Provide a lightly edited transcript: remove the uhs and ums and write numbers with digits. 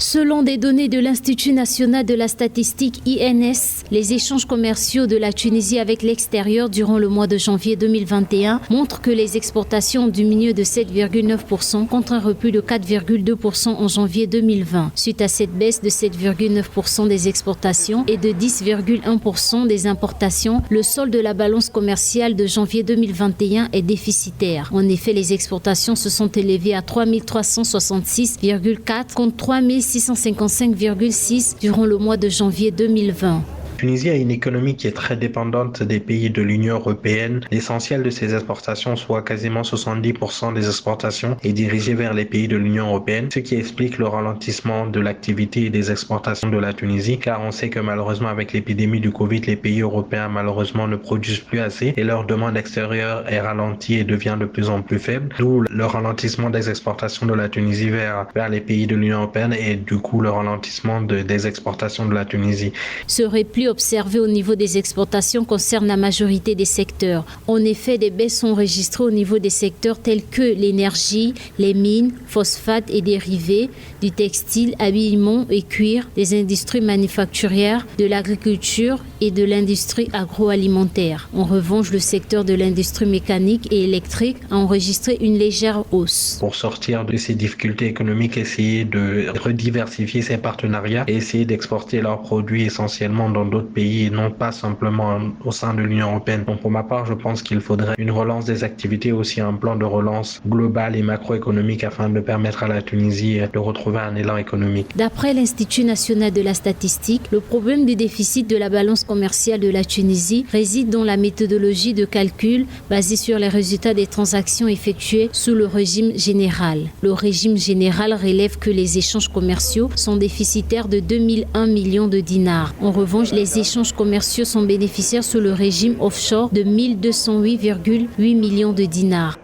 Selon des données de l'Institut national de la statistique INS, les échanges commerciaux de la Tunisie avec l'extérieur durant le mois de janvier 2021 montrent que les exportations ont diminué de 7,9% contre un repli de 4,2% en janvier 2020. Suite à cette baisse de 7,9% des exportations et de 10,1% des importations, le solde de la balance commerciale de janvier 2021 est déficitaire. En effet, les exportations se sont élevées à 3 366,4 contre 3 655,6 durant le mois de janvier 2020. La Tunisie a une économie qui est très dépendante des pays de l'Union européenne. L'essentiel de ses exportations, soit quasiment 70% des exportations, est dirigé vers les pays de l'Union européenne, ce qui explique le ralentissement de l'activité et des exportations de la Tunisie, car on sait que malheureusement avec l'épidémie du Covid, les pays européens malheureusement ne produisent plus assez et leur demande extérieure est ralentie et devient de plus en plus faible, d'où le ralentissement des exportations de la Tunisie vers les pays de l'Union européenne et du coup le ralentissement des exportations de la Tunisie. Ce repli observé au niveau des exportations concerne la majorité des secteurs. En effet, des baisses sont enregistrées au niveau des secteurs tels que l'énergie, les mines, phosphates et dérivés, du textile, habillement et cuir, des industries manufacturières, de l'agriculture et de l'industrie agroalimentaire. En revanche, le secteur de l'industrie mécanique et électrique a enregistré une légère hausse. Pour sortir de ces difficultés économiques, essayer de rediversifier ses partenariats et essayer d'exporter leurs produits essentiellement dans d'autres pays et non pas simplement au sein de l'Union européenne. Donc pour ma part, je pense qu'il faudrait une relance des activités, aussi un plan de relance global et macroéconomique afin de permettre à la Tunisie de retrouver un élan économique. D'après l'Institut national de la statistique, le problème du déficit de la balance commerciale de la Tunisie réside dans la méthodologie de calcul basée sur les résultats des transactions effectuées sous le régime général. Le régime général relève que les échanges commerciaux sont déficitaires de 2001 millions de dinars. En revanche, les échanges commerciaux sont bénéficiaires sous le régime offshore de 1208,8 millions de dinars.